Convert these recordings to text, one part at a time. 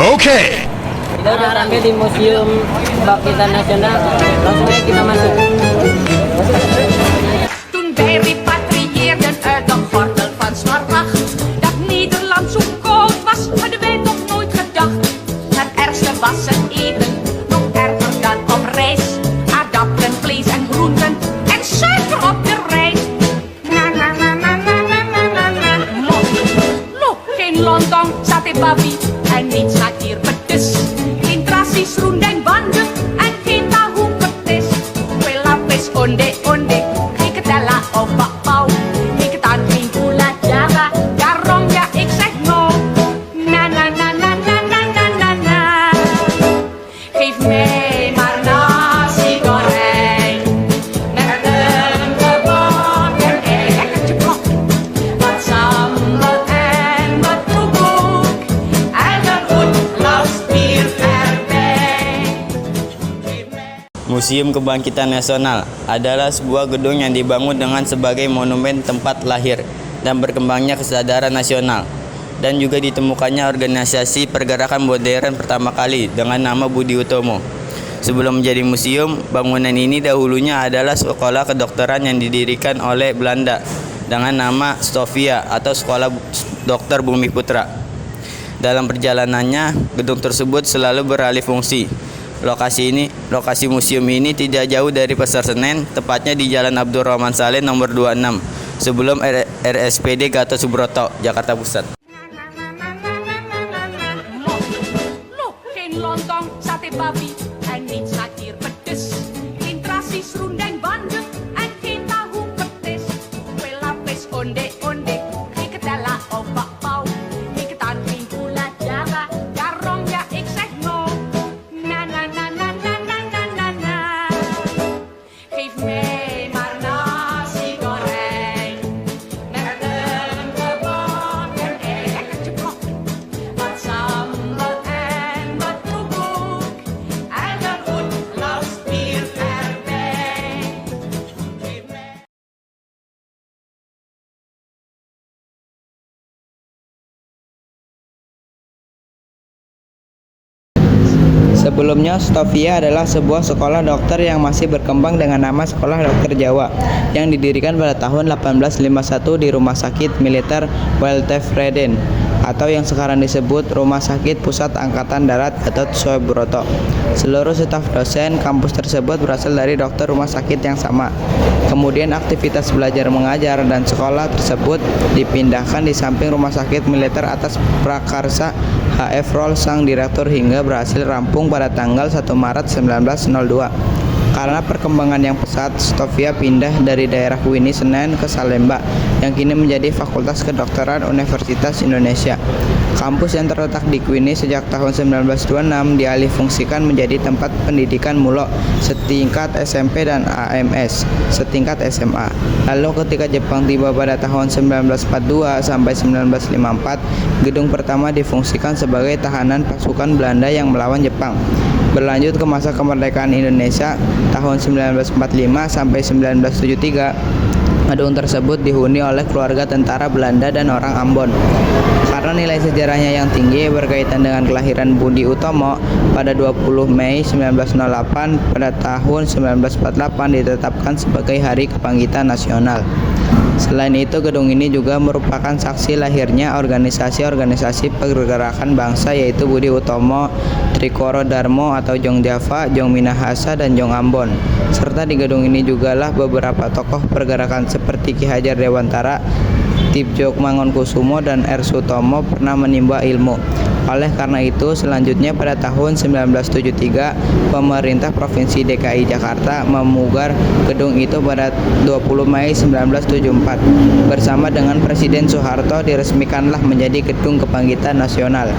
Okay. Kita udah sampai di Museum Kebangkitan Nasional. Langsung aja kita masuk. Toen wij repatrieerden uit de gordel van Smaragd, dat Nederland zo koud was, hadden wij toch nooit gedacht. Het ergste was het eten, nog erger dan op reis. Aardappelen, vlees en groenten en suiker op de rijst. Na na na na na na na na na. Look, geen lontong, sate babi en niets gaat hier pedes. Geen trasies, roendeng, banden en geen tahu pedes. Kue lapis, onde onde. Tella of bakpau, ik het aan geen gula jaga, daarom ja ik zeg no. Na na na na na na na na na. Geef mij maar nasi goreng met een gebakken ei, lekkertje kop, wat sambal en wat kroekoek en een goed glas bier erbij. Museum Kebangkitan Nasional adalah sebuah gedung yang dibangun dengan sebagai monumen tempat lahir dan berkembangnya kesadaran nasional, dan juga ditemukannya organisasi pergerakan modern pertama kali dengan nama Budi Utomo. Sebelum menjadi museum, bangunan ini dahulunya adalah sekolah kedokteran yang didirikan oleh Belanda dengan nama Stovia atau Sekolah Dokter Bumi Putra. Dalam perjalanannya, gedung tersebut selalu beralih fungsi. Lokasi museum ini tidak jauh dari Pasar Senen, tepatnya di Jalan Abdurrahman Saleh nomor 26, sebelum RSPD Gatot Subroto, Jakarta Pusat. Look, geen lontong, sate babi en niets gaat hier pedes. Geen trasies, roendeng, banden en geen tahu pedes. Kue lapis, onde onde, frikadella of bakpau. Ik het aan geen gula jaga, daarom ja ik zeg no. Na na na na na na na na na. Geef mij maar nasi goreng met een gebakken ei, lekkertje kop, wat sambal en wat kroekoek en een goed glas bier erbij. Geef mij. Sebelumnya, Stovia adalah sebuah sekolah dokter yang masih berkembang dengan nama Sekolah Dokter Jawa yang didirikan pada tahun 1851 di Rumah Sakit Militer Weltevreden atau yang sekarang disebut Rumah Sakit Pusat Angkatan Darat Gatot Subroto. Seluruh staf dosen kampus tersebut berasal dari dokter rumah sakit yang sama. Kemudian aktivitas belajar mengajar dan sekolah tersebut dipindahkan di samping Rumah Sakit Militer atas prakarsa H.F. Roll sang direktur hingga berhasil rampung pada tanggal 1 Maret 1902. Karena perkembangan yang pesat, Stovia pindah dari daerah Wini Senen ke Salemba yang kini menjadi Fakultas Kedokteran Universitas Indonesia. Kampus yang terletak di Kwini sejak tahun 1926 dialihfungsikan menjadi tempat pendidikan mulo setingkat SMP dan AMS setingkat SMA. Lalu ketika Jepang tiba pada tahun 1942 sampai 1954, gedung pertama difungsikan sebagai tahanan pasukan Belanda yang melawan Jepang. Berlanjut ke masa kemerdekaan Indonesia tahun 1945 sampai 1973, gedung tersebut dihuni oleh keluarga tentara Belanda dan orang Ambon. Karena nilai sejarahnya yang tinggi berkaitan dengan kelahiran Budi Utomo pada 20 Mei 1908, pada tahun 1948 ditetapkan sebagai Hari Kebangkitan Nasional. Selain itu, gedung ini juga merupakan saksi lahirnya organisasi-organisasi pergerakan bangsa yaitu Budi Utomo, Trikoro Darmo atau Jong Java, Jong Minahasa, dan Jong Ambon. Serta di gedung ini jugalah beberapa tokoh pergerakan seperti Ki Hajar Dewantara, Tibjok Mangunkusumo, dan R. Sutomo pernah menimba ilmu. Oleh karena itu, selanjutnya pada tahun 1973, pemerintah Provinsi DKI Jakarta memugar gedung itu pada 20 Mei 1974. Bersama dengan Presiden Soeharto diresmikanlah menjadi Gedung Kebangkitan Nasional.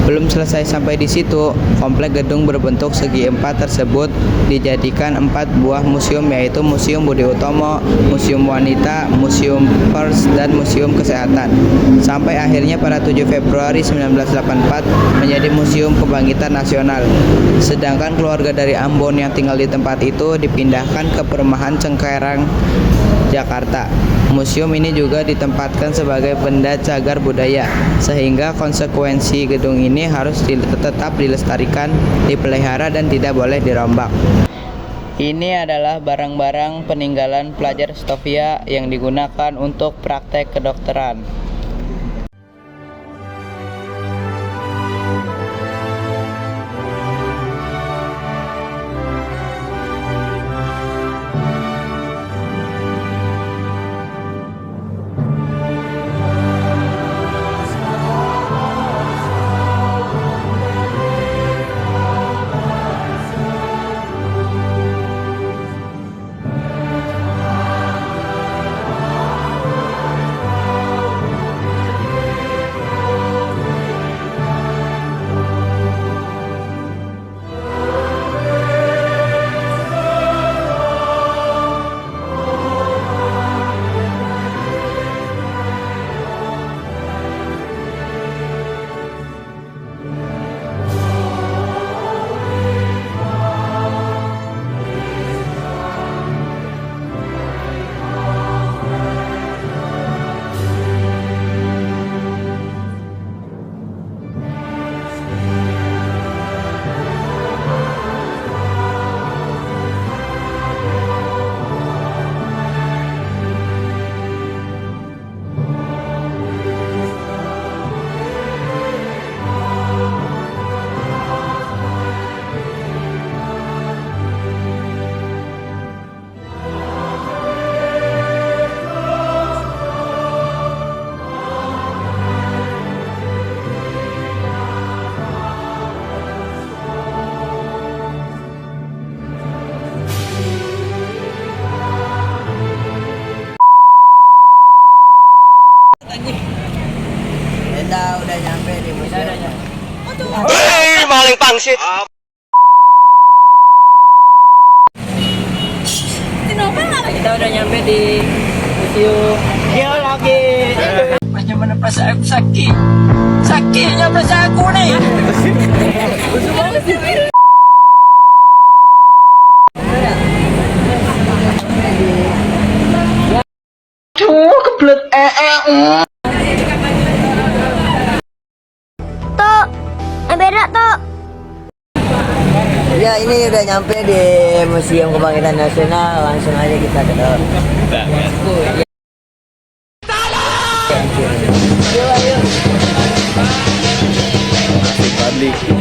Belum selesai sampai di situ, komplek gedung berbentuk segi empat tersebut dijadikan 4 buah museum, yaitu Museum Budi Utomo, Museum Wanita, Museum Pers, dan Museum Kesehatan. Sampai akhirnya pada 7 Februari 1984 menjadi Museum Kebangkitan Nasional. Sedangkan keluarga dari Ambon yang tinggal di tempat itu dipindahkan ke perumahan Cengkareng Jakarta. Museum ini juga ditempatkan sebagai benda cagar budaya, sehingga konsekuensi gedung ini harus tetap dilestarikan, dipelihara, dan tidak boleh dirombak. Ini adalah barang-barang peninggalan pelajar Stovia yang digunakan untuk praktek kedokteran. Udah nyampe di museum. Maling pangsit. Kita udah nyampe di museum. Dia lagi. Macam mana perasaan aku sakit? Sakitnya perasaan aku nih. Kebelet Tok, berak Tok. Ya, ini udah nyampe di Museum Kebangkitan Nasional. Langsung aja kita ke dalam. Yuk, ayo. Publik.